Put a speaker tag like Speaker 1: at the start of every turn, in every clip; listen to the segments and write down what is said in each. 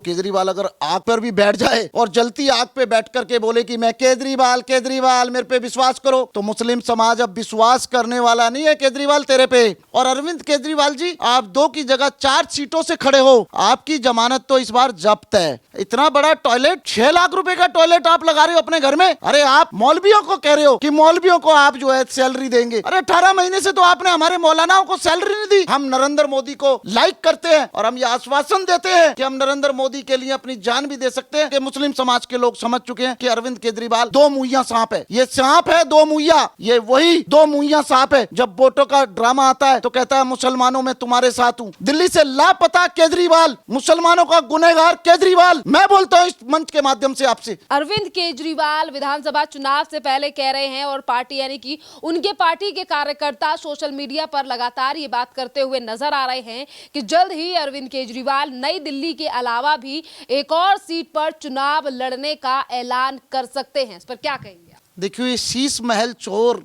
Speaker 1: केजरीवाल अगर आग पर भी बैठ जाए और जलती आग पे बैठ करके बोले कि मैं केजरीवाल केजरीवाल मेरे पे विश्वास करो, तो मुस्लिम समाज अब विश्वास करने वाला नहीं है केजरीवाल तेरे पे। और अरविंद केजरीवाल जी, आप 2 की जगह 4 सीटों से खड़े हो, आपकी जमानत तो इस बार जब्त है। इतना बड़ा टॉयलेट, 6 लाख रुपए का टॉयलेट आप लगा रहे हो अपने घर में। अरे आप मौलवियों को कह रहे हो कि मौलवियों को आप जो है सैलरी देंगे। अरे 18 महीने से तो आपने हमारे मौलानाओं को सैलरी नहीं दी। हम नरेंद्र मोदी को लाइक करते हैं और हम ये आश्वासन देते हैं कि हम नरेंद्र मोदी के लिए अपनी जान भी दे सकते हैं। कि मुस्लिम समाज के लोग समझ चुके हैं कि अरविंद केजरीवाल 2 मुहैया सांप है। ये सांप है 2 मुहैया, ये वही 2 मुहैया सांप है। जब वोटों का ड्रामा आता है तो कहता है मुसलमानों में तुम्हारे साथ हूँ। दिल्ली से लापता केजरीवाल, मुसलमानों का गुनहगार केजरीवाल। मैं बोलता हूँ इस मंच के माध्यम से आपसे,
Speaker 2: अरविंद केजरीवाल विधानसभा चुनाव से पहले कह रहे हैं और पार्टी यानी कि उनके पार्टी के कार्यकर्ता सोशल मीडिया पर लगातार ये बात करते हुए नजर आ रहे हैं कि जल्द ही अरविंद केजरीवाल नई दिल्ली के अलावा भी एक और सीट पर चुनाव लड़ने का ऐलान कर सकते हैं। इस पर क्या कहेंगे आप?
Speaker 1: देखिए ये शीश महल चोर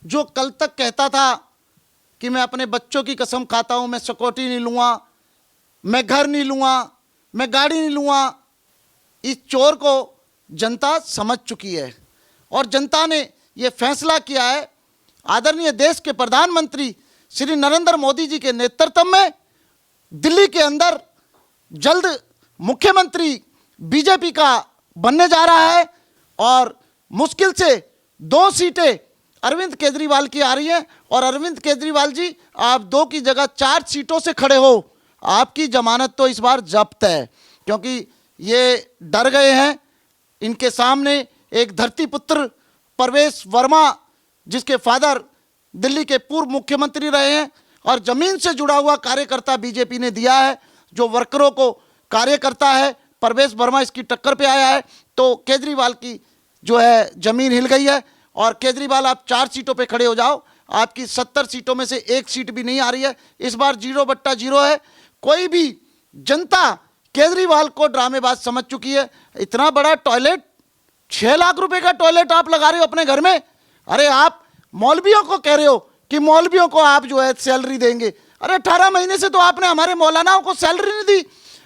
Speaker 1: जो कल तक कहता था कि मैं अपने बच्चों की कसम खाता हूं, मैं सिक्योरिटी नहीं लूंगा, मैं घर नहीं लूंगा, मैं गाड़ी नहीं लूंगा, इस चोर को जनता समझ चुकी है और जनता ने यह फैसला किया है। आदरणीय देश के प्रधानमंत्री श्री नरेंद्र मोदी जी के नेतृत्व में दिल्ली के अंदर जल्द मुख्यमंत्री बीजेपी का बनने जा रहा है और मुश्किल से 2 सीटें अरविंद केजरीवाल की आ रही हैं। और अरविंद केजरीवाल जी, आप 2 की जगह 4 सीटों से खड़े हो, आपकी जमानत तो इस बार जब्त है। क्योंकि ये डर गए हैं, इनके सामने एक धरती पुत्र परवेश वर्मा, जिसके फादर दिल्ली के पूर्व मुख्यमंत्री रहे हैं और जमीन से जुड़ा हुआ कार्यकर्ता बीजेपी ने दिया है, जो वर्करों को कार्य करता है, परवेश वर्मा इसकी टक्कर पे आया है। तो केजरीवाल की जो है जमीन हिल गई है और केजरीवाल आप 4 सीटों पे खड़े हो जाओ, आपकी 70 सीटों में से 1 सीट भी नहीं आ रही है। इस बार 0/0 है। कोई भी जनता केजरीवाल को ड्रामेबाज समझ चुकी है। इतना बड़ा टॉयलेट, 6 लाख रुपए का टॉयलेट आप लगा रहे हो अपने घर में। अरे आप मौलवियों को कह रहे हो कि मौलवियों को आप जो है सैलरी देंगे। अरे 18 महीने से तो आपने हमारे मौलानाओं को सैलरी नहीं दी।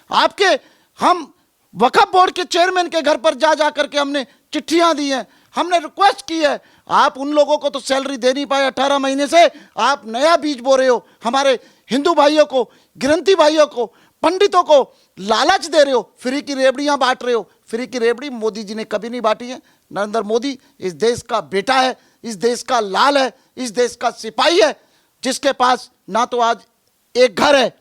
Speaker 1: आपके हम वक्फ बोर्ड के चेयरमैन के घर पर जा करके हमने चिट्ठियां दी हैं, हमने रिक्वेस्ट की है। आप उन लोगों को तो सैलरी दे नहीं पाए 18 महीने से। आप नया बीज बो रहे हो, हमारे हिंदू भाइयों को, गिरंती भाइयों को, पंडितों को लालच दे रहे हो, फ्री की रेवड़ियां बांट रहे हो। फ्री की रेवड़ी मोदी जी ने कभी नहीं बांटी है। नरेंद्र मोदी इस देश का बेटा है, इस देश का लाल है, इस देश का सिपाही है, जिसके पास ना तो आज एक घर है।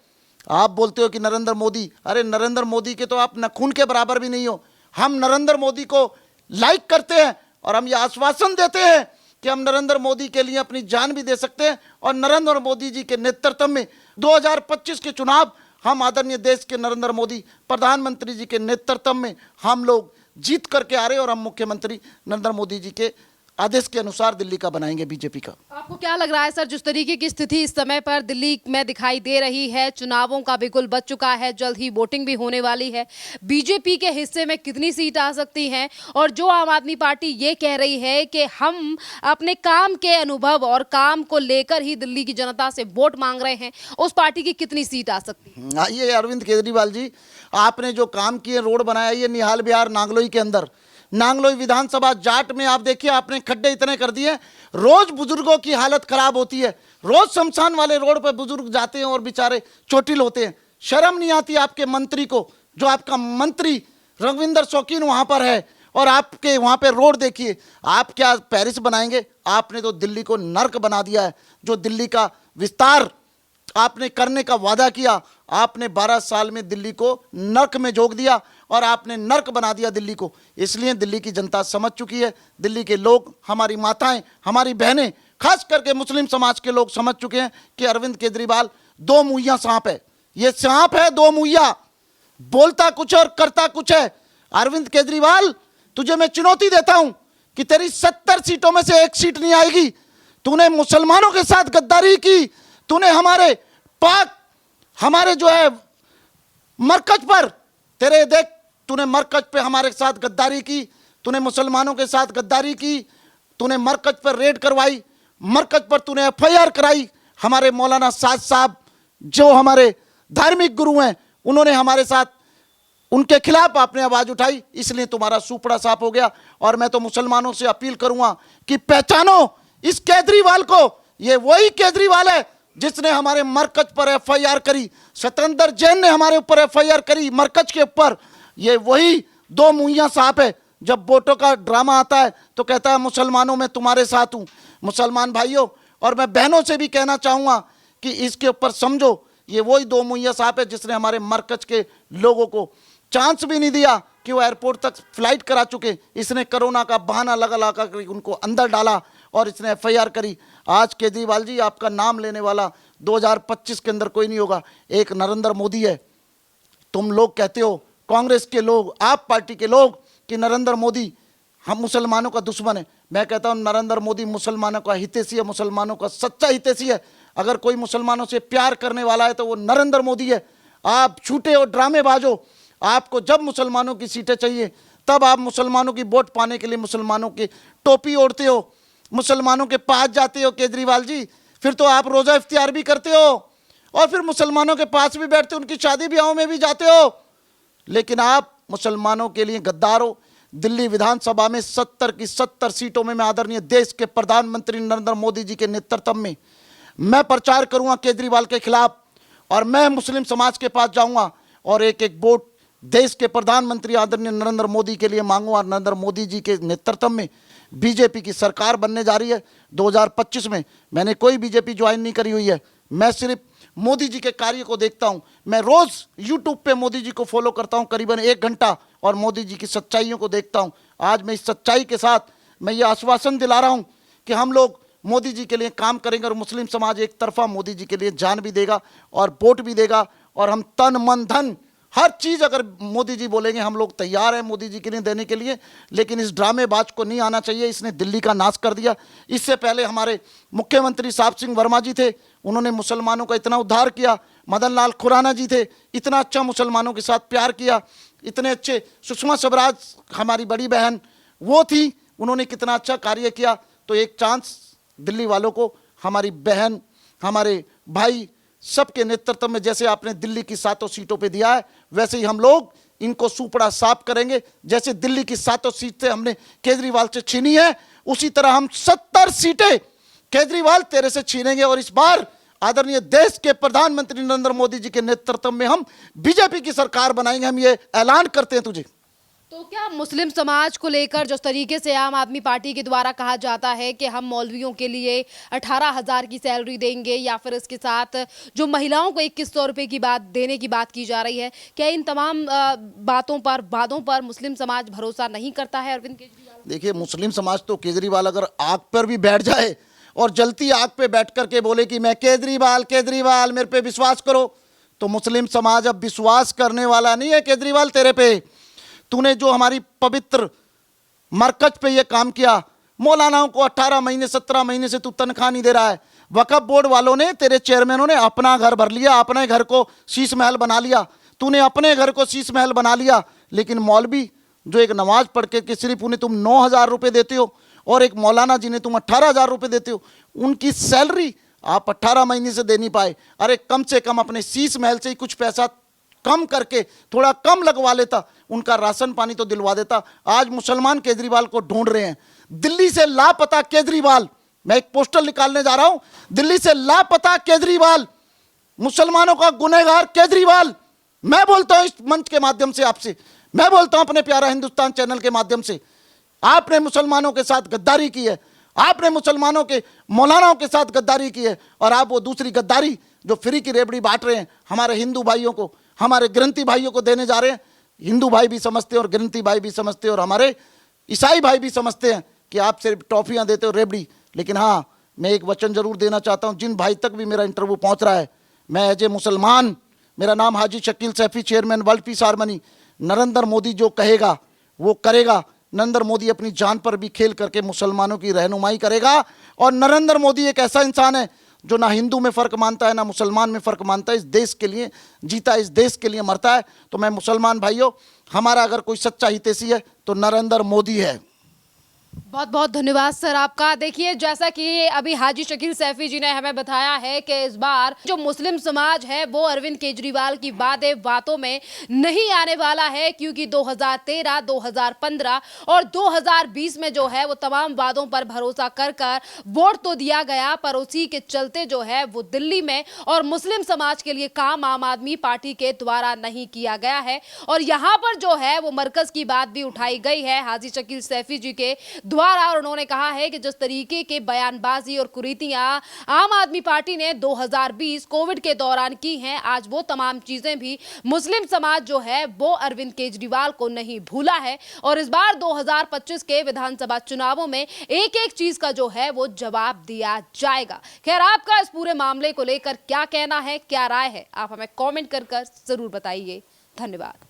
Speaker 1: आप बोलते हो कि नरेंद्र मोदी, अरे नरेंद्र मोदी के तो आप नखून के बराबर भी नहीं हो। हम नरेंद्र मोदी को लाइक करते हैं और हम ये आश्वासन देते हैं कि हम नरेंद्र मोदी के लिए अपनी जान भी दे सकते हैं। और नरेंद्र मोदी जी के नेतृत्व में 2025 के चुनाव हम आदरणीय देश के नरेंद्र मोदी प्रधानमंत्री जी के नेतृत्व में हम लोग जीत करके आ रहे हैं और हम मुख्यमंत्री नरेंद्र मोदी जी के आदेश के अनुसार दिल्ली का बनाएंगे बीजेपी का।
Speaker 2: आपको क्या लग रहा है सर, जिस तरीके की स्थिति इस समय पर दिल्ली में दिखाई दे रही है, चुनावों का बिगुल बज चुका है, जल्द ही वोटिंग भी होने वाली है, बीजेपी के हिस्से में कितनी सीट आ सकती हैं? और जो आम आदमी पार्टी ये कह रही है कि हम अपने काम के अनुभव और काम को लेकर ही दिल्ली की जनता से वोट मांग रहे हैं, उस पार्टी की कितनी सीट आ सकती है?
Speaker 1: आइए अरविंद केजरीवाल जी, आपने जो काम किए, रोड बनाया, ये निहाल बिहार नांगलोई के अंदर, नांगलोई विधानसभा जाट में आप देखिए आपने खड्डे इतने कर दिए, रोज बुजुर्गों की हालत खराब होती है। रोज शमशान वाले रोड पर बुजुर्ग जाते हैं और बेचारे चोटिल होते हैं। शर्म नहीं आती आपके मंत्री को, जो आपका मंत्री रघविंदर शौकीन वहां पर है, और आपके वहां पे रोड देखिए। आप क्या पेरिस बनाएंगे? आपने तो दिल्ली को नर्क बना दिया है। जो दिल्ली का विस्तार आपने करने का वादा किया, आपने 12 साल में दिल्ली को नर्क में झोंक दिया और आपने नर्क बना दिया दिल्ली को। इसलिए दिल्ली की जनता समझ चुकी है, दिल्ली के लोग, हमारी माताएं, हमारी बहनें, खास करके मुस्लिम समाज के लोग समझ चुके हैं कि अरविंद केजरीवाल 2 मुहैया सांप है। ये सांप है 2 मुहैया, बोलता कुछ और करता कुछ है। अरविंद केजरीवाल, तुझे मैं चुनौती देता हूं कि तेरी 70 सीटों में से 1 सीट नहीं आएगी। तूने मुसलमानों के साथ गद्दारी की, तूने हमारे पाक, हमारे जो है मरकज पर, तेरे देख, तूने मरकज पे हमारे साथ गद्दारी की, तूने मुसलमानों के साथ गद्दारी की, तूने मरकज पर रेड करवाई, मरकज पर तूने FIR कराई। हमारे मौलाना साद साहब, जो हमारे धार्मिक गुरु हैं, उन्होंने हमारे साथ उनके खिलाफ आपने आवाज उठाई, इसलिए तुम्हारा सुपड़ा साफ हो गया। और मैं तो मुसलमानों से अपील करूंगा कि पहचानो इस केजरीवाल को। ये वही केजरीवाल है जिसने हमारे मरकज पर एफआईआर करी, सतेंद्र जैन ने हमारे ऊपर एफआईआर करी मरकज के ऊपर। ये वही दो मुहैया सांप है। जब वोटों का ड्रामा आता है तो कहता है मुसलमानों में तुम्हारे साथ हूं। मुसलमान भाइयों और मैं बहनों से भी कहना चाहूंगा कि इसके ऊपर समझो, ये वही दो मुहैया सांप है जिसने हमारे मरकज के लोगों को चांस भी नहीं दिया कि वो एयरपोर्ट तक फ्लाइट करा चुके। इसने कोरोना का बहाना लगा लगा कर उनको अंदर डाला और इसने एफआईआर करी। आज केजरीवाल जी आपका नाम लेने वाला 2025 के अंदर कोई नहीं होगा, एक नरेंद्र मोदी है। तुम लोग कहते हो, कांग्रेस के लोग, आप पार्टी के लोग, कि नरेंद्र मोदी हम मुसलमानों का दुश्मन है। मैं कहता हूं नरेंद्र मोदी मुसलमानों का हितैषी है, मुसलमानों का सच्चा हितैषी है। अगर कोई मुसलमानों से प्यार करने वाला है तो वो नरेंद्र मोदी है। आप झूठे और ड्रामेबाज हो। आपको जब मुसलमानों की सीटें चाहिए तब आप मुसलमानों की वोट पाने के लिए मुसलमानों की टोपी ओढ़ते हो, मुसलमानों के पास जाते हो केजरीवाल जी। फिर तो आप रोजा इफ्तियार भी करते हो और फिर मुसलमानों के पास भी बैठते हो, उनकी शादी ब्याहों में भी जाते हो। लेकिन आप मुसलमानों के लिए गद्दार हो। दिल्ली विधानसभा में 70 की 70 सीटों में मैं आदरणीय देश के प्रधानमंत्री नरेंद्र मोदी जी के नेतृत्व में मैं प्रचार करूंगा केजरीवाल के खिलाफ, और मैं मुस्लिम समाज के पास जाऊंगा और एक एक वोट देश के प्रधानमंत्री आदरणीय नरेंद्र मोदी के लिए मांगूंगा। नरेंद्र मोदी जी के नेतृत्व में बीजेपी की सरकार बनने जा रही है 2025 में। मैंने कोई बीजेपी ज्वाइन नहीं करी हुई है, मैं सिर्फ मोदी जी के कार्य को देखता हूं। मैं रोज यूट्यूब पे मोदी जी को फॉलो करता हूं करीबन 1 घंटा और मोदी जी की सच्चाइयों को देखता हूं। आज मैं इस सच्चाई के साथ मैं ये आश्वासन दिला रहा हूं कि हम लोग मोदी जी के लिए काम करेंगे और मुस्लिम समाज एक तरफा मोदी जी के लिए जान भी देगा और वोट भी देगा। और हम तन मन धन हर चीज़ अगर मोदी जी बोलेंगे हम लोग तैयार हैं मोदी जी के लिए देने के लिए। लेकिन इस ड्रामेबाज को नहीं आना चाहिए, इसने दिल्ली का नाश कर दिया। इससे पहले हमारे मुख्यमंत्री साहब सिंह वर्मा जी थे, उन्होंने मुसलमानों का इतना उद्धार किया। मदन लाल खुराना जी थे, इतना अच्छा मुसलमानों के साथ प्यार किया। इतने अच्छे सुषमा स्वराज हमारी बड़ी बहन वो थी, उन्होंने कितना अच्छा कार्य किया। तो एक चांस दिल्ली वालों को, हमारी बहन, हमारे भाई सबके नेतृत्व में जैसे आपने दिल्ली की 7 सीटों पे दिया है, वैसे ही हम लोग इनको सुपड़ा साफ करेंगे। जैसे दिल्ली की 7 सीटें हमने केजरीवाल से छीनी है, उसी तरह हम 70 सीटें केजरीवाल तेरे से छीनेंगे। और इस बार आदरणीय देश के प्रधानमंत्री नरेंद्र मोदी जी के नेतृत्व में हम बीजेपी की सरकार बनाएंगे। हम ये ऐलान करते हैं तुझे।
Speaker 2: तो क्या मुस्लिम समाज को लेकर जिस तरीके से आम आदमी पार्टी के द्वारा कहा जाता है कि हम मौलवियों के लिए 18,000 की सैलरी देंगे, या फिर इसके साथ जो महिलाओं को 2100 रुपये की बात देने की बात की जा रही है, क्या इन तमाम वादों पर मुस्लिम समाज भरोसा नहीं करता है अरविंद केजरीवाल?
Speaker 1: देखिए, मुस्लिम समाज तो केजरीवाल अगर आग पर भी बैठ जाए और जलती आग पे बैठ करके बोले कि मैं केजरीवाल केजरीवाल मेरे पे विश्वास करो, तो मुस्लिम समाज अब विश्वास करने वाला नहीं है केजरीवाल तेरे पे। तूने जो हमारी पवित्र मरकज पे ये काम किया, मौलानाओं को 18 महीने 17 महीने से तू तनख्वाह नहीं दे रहा है। वक्फ बोर्ड वालों ने, तेरे चेयरमैनों ने अपना घर भर लिया, अपने घर को शीश महल बना लिया। तूने अपने घर को शीश महल बना लिया। लेकिन मौलवी जो एक नमाज पढ़ के सिर्फ उन्हें तुम 9,000 रुपये देते हो और एक मौलाना जिन्हें तुम 18,000 रुपये देते हो, उनकी सैलरी आप 18 महीने से दे नहीं पाए। अरे कम से कम अपने शीश महल से ही कुछ पैसा कम करके थोड़ा कम लगवा लेता, उनका राशन पानी तो दिलवा देता। आज मुसलमान केजरीवाल को ढूंढ रहे हैं। दिल्ली से लापता केजरीवाल, मैं एक पोस्टर निकालने जा रहा हूं, दिल्ली से लापता केजरीवाल, मुसलमानों का गुनहगार केजरीवाल। मैं बोलता हूं इस मंच के माध्यम से आपसे, मैं बोलता हूं अपने प्यारा हिंदुस्तान चैनल के माध्यम से, आपने मुसलमानों के साथ गद्दारी की है, आपने मुसलमानों के मौलानाओं के साथ गद्दारी की है। और आप वो दूसरी गद्दारी जो फ्री की रेबड़ी बांट रहे हैं हमारे हिंदू भाइयों को, हमारे ग्रंथी भाइयों को देने जा रहे हैं। हिंदू भाई भी समझते हैं और ग्रंथी भाई भी समझते हैं और हमारे ईसाई भाई भी समझते हैं कि आप सिर्फ टॉफियां देते हो, रेबड़ी। लेकिन हाँ, मैं एक वचन जरूर देना चाहता हूं जिन भाई तक भी मेरा इंटरव्यू पहुंच रहा है, मैं एज ए मुसलमान, मेरा नाम Haji Shakeel Saifi, chairman world peace harmony, Narendra Modi जो कहेगा वो करेगा। नरेंद्र मोदी अपनी जान पर भी खेल करके मुसलमानों की रहनुमाई करेगा। और नरेंद्र मोदी एक ऐसा इंसान है जो ना हिंदू में फ़र्क मानता है ना मुसलमान में फ़र्क मानता है। इस देश के लिए जीता, इस देश के लिए मरता है। तो मैं मुसलमान भाइयों, हमारा अगर कोई सच्चा हितैषी है तो नरेंद्र मोदी है।
Speaker 2: बहुत बहुत धन्यवाद सर आपका। देखिए, जैसा कि अभी हाजी शकील सैफी जी ने हमें बताया है कि इस बार जो मुस्लिम समाज है वो अरविंद केजरीवाल की वादे बातों में नहीं आने वाला है, क्योंकि 2013, 2015 और 2020 में जो है वो तमाम वादों पर भरोसा कर कर वोट तो दिया गया, पर उसी के चलते जो है वो दिल्ली में और मुस्लिम समाज के लिए काम आम आदमी पार्टी के द्वारा नहीं किया गया है। और यहाँ पर जो है वो मरकज की बात भी उठाई गई है हाजी शकील सैफी जी के द्वारा, और उन्होंने कहा है कि जिस तरीके के बयानबाजी और कुरीतियां आम आदमी पार्टी ने 2020 कोविड के दौरान की हैं, आज वो तमाम चीजें भी मुस्लिम समाज जो है वो अरविंद केजरीवाल को नहीं भूला है। और इस बार 2025 के विधानसभा चुनावों में एक एक चीज का जो है वो जवाब दिया जाएगा। खैर, आपका इस पूरे मामले को लेकर क्या कहना है, क्या राय है, आप हमें कॉमेंट कर जरूर बताइए। धन्यवाद।